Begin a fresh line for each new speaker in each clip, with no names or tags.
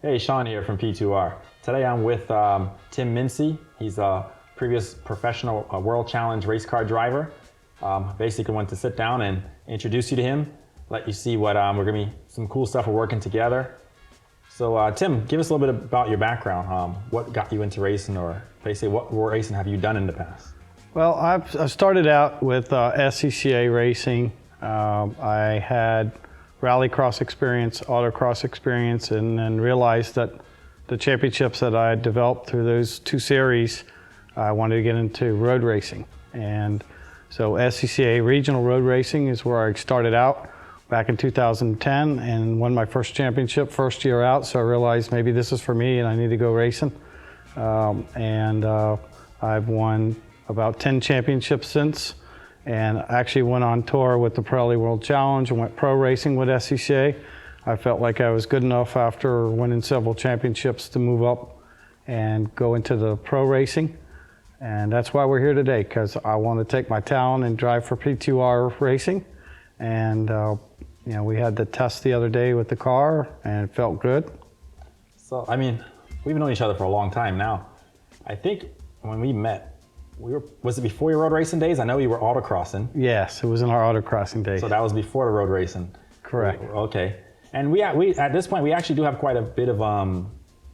Hey, Sean here from P2R. Today I'm with Tim Mincey. He's a previous professional World Challenge race car driver. Basically wanted to sit down and introduce you to him, let you see what we're gonna be some cool stuff we're working together. So Tim, give us a little bit about your background. What got you into racing, or basically what racing have you done in the past?
Well, I started out with SCCA racing. I had rallycross experience, autocross experience, and then realized that the championships that I had developed through those two series, I wanted to get into road racing. And so SCCA regional road racing is where I started out back in 2010 and won my first championship first year out. So I realized maybe this is for me and I need to go racing. I've won about 10 championships since, and I actually went on tour with the Pirelli World Challenge and went pro racing with SCCA. I felt like I was good enough after winning several championships to move up and go into the pro racing. And that's why we're here today, because I want to take my talent and drive for P2R Racing. And we had the test the other day with the car and it felt good.
So, I mean, we've known each other for a long time now. I think when we met, was it before your road racing days? I know you were autocrossing.
Yes, it was in our autocrossing days.
So that was before the road racing.
Correct.
Okay. And we at this point, we actually do have quite a bit of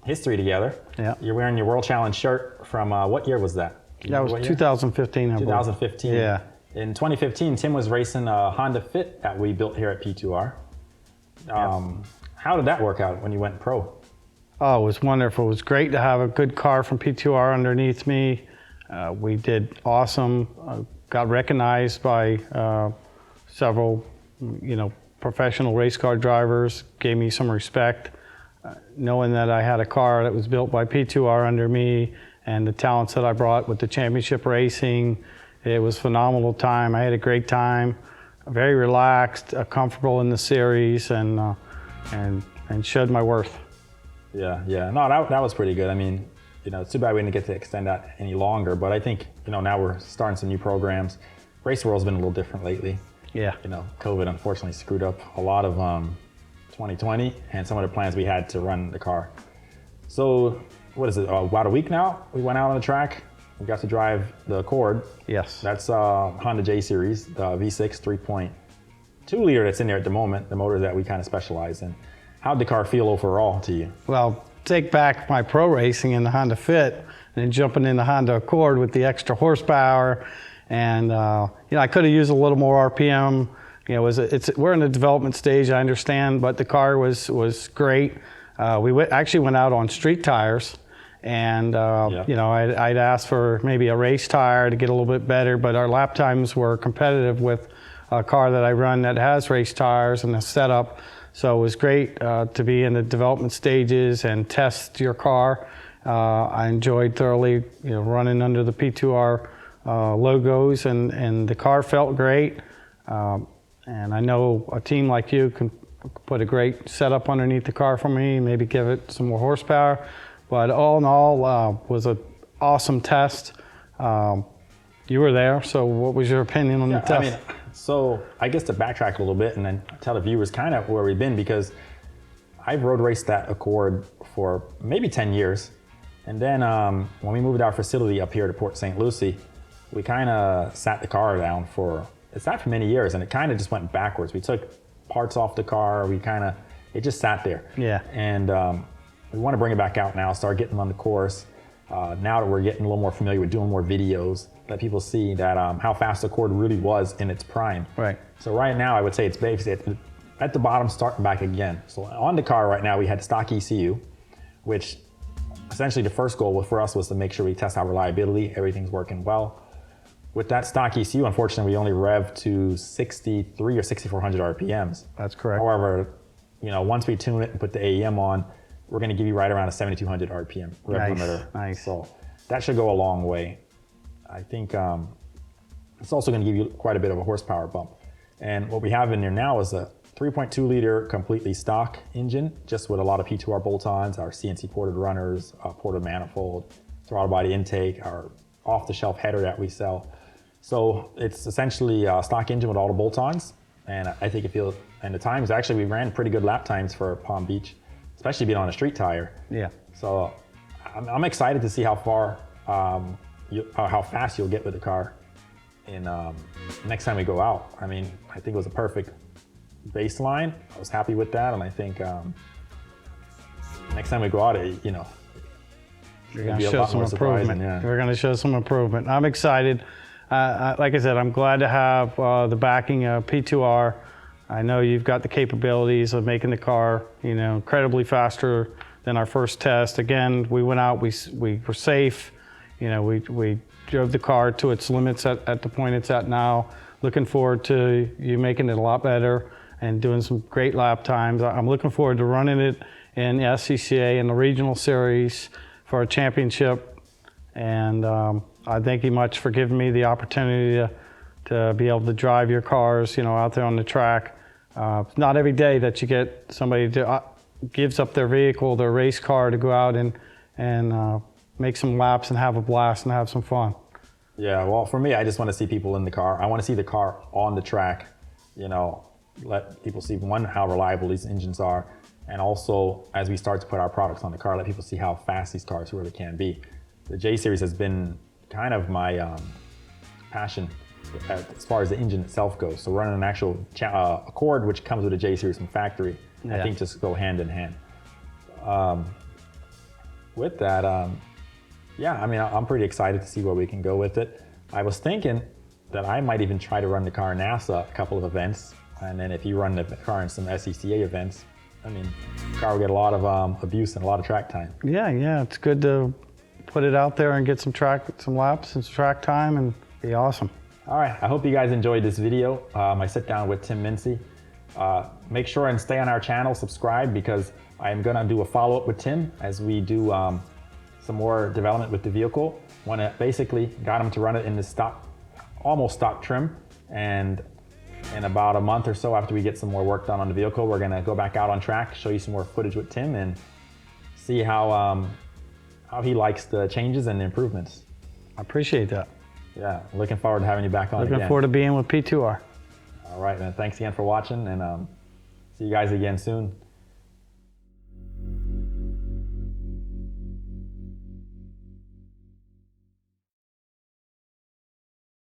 history together.
Yeah.
You're wearing your World Challenge shirt from, what year was that?
That was 2015.
2015.
Yeah.
In 2015, Tim was racing a Honda Fit that we built here at P2R. How did that work out when you went pro?
Oh, it was wonderful. It was great to have a good car from P2R underneath me. We did awesome. Got recognized by several, professional race car drivers. Gave me some respect, knowing that I had a car that was built by P2R under me, and the talents that I brought with the championship racing. It was a phenomenal time. I had a great time. Very relaxed, comfortable in the series, and showed my worth.
Yeah. No, that was pretty good. I mean, it's too bad we didn't get to extend that any longer, but I think, now we're starting some new programs. Race world's been a little different lately.
Yeah.
COVID unfortunately screwed up a lot of 2020 and some of the plans we had to run the car. So, what is it, about a week now? We went out on the track. We got to drive the Accord.
Yes.
That's Honda J Series, the V6 3.2 liter that's in there at the moment, the motor that we kind of specialize in. How'd the car feel overall to you?
Well, take back my pro racing in the Honda Fit and then jumping in the Honda Accord with the extra horsepower. And, I could have used a little more RPM. We're in the development stage, I understand, but the car was great. We actually went out on street tires, and, I'd asked for maybe a race tire to get a little bit better, but our lap times were competitive with a car that I run that has race tires and a setup. So it was great to be in the development stages and test your car. I enjoyed thoroughly, running under the P2R logos, and the car felt great. And I know a team like you can put a great setup underneath the car for me, maybe give it some more horsepower. But all in all, was an awesome test. You were there, so what was your opinion on the test?
So I guess to backtrack a little bit and then tell the viewers kind of where we've been, because I've road raced that Accord for maybe 10 years. And then when we moved our facility up here to Port St. Lucie, we kind of sat the car down for many years, and it kind of just went backwards. We took parts off the car, it just sat there.
Yeah.
And we want to bring it back out now, start getting on the course. Now that we're getting a little more familiar with doing more videos, let people see that how fast the Accord really was in its prime.
Right.
So right now, I would say it's basically at the bottom, starting back again. So on the car right now, we had stock ECU, which essentially the first goal for us was to make sure we test our reliability, everything's working well. With that stock ECU, unfortunately, we only rev to 63 or 6,400 RPMs.
That's correct.
However, once we tune it and put the AEM on, we're going to give you right around a 7,200 RPM rev limiter.
Nice.
So that should go a long way. I think it's also going to give you quite a bit of a horsepower bump. And what we have in there now is a 3.2 liter completely stock engine, just with a lot of P2R bolt-ons, our CNC ported runners, ported manifold, throttle body intake, our off-the-shelf header that we sell. So it's essentially a stock engine with all the bolt-ons. And I think it feels, and the times, actually we ran pretty good lap times for Palm Beach. especially being on a street tire.
Yeah.
So I'm excited to see how far, how fast you'll get with the car in next time we go out. I mean, I think it was a perfect baseline. I was happy with that, and I think next time we go out, you know,
We're going to show some improvement.
Yeah.
We're going to show some improvement. I'm excited. Like I said, I'm glad to have the backing of P2R. I know you've got the capabilities of making the car, you know, incredibly faster than our first test. Again, we went out, we were safe. You know, we drove the car to its limits at the point it's at now. Looking forward to you making it a lot better and doing some great lap times. I'm looking forward to running it in the SCCA in the regional series for a championship. And I thank you much for giving me the opportunity to be able to drive your cars, you know, out there on the track. It's not every day that you get somebody to gives up their vehicle, their race car, to go out and make some laps and have a blast and have some fun.
Yeah, well, for me, I just want to see people in the car. I want to see the car on the track, you know, let people see, one, how reliable these engines are, and also, as we start to put our products on the car, let people see how fast these cars really can be. The J Series has been kind of my passion as far as the engine itself goes. So running an actual Accord, which comes with a J Series from factory, I think just go hand in hand. With that, yeah, I mean, I'm pretty excited to see where we can go with it. I was thinking that I might even try to run the car in NASA a couple of events, and then if you run the car in some SCCA events, I mean, the car will get a lot of abuse and a lot of track time.
Yeah, it's good to put it out there and get some laps and some track time, and be awesome.
All right, I hope you guys enjoyed this video. I sit down with Tim Mincey. Make sure and stay on our channel, subscribe, because I am gonna do a follow-up with Tim as we do some more development with the vehicle. Basically got him to run it in the stock, almost stock trim, and in about a month or so after we get some more work done on the vehicle, we're gonna go back out on track, show you some more footage with Tim, and see how he likes the changes and the improvements.
I appreciate that.
Yeah, looking forward to having you back on again.
Looking forward to being with P2R.
All right, man. Thanks again for watching, and see you guys again soon.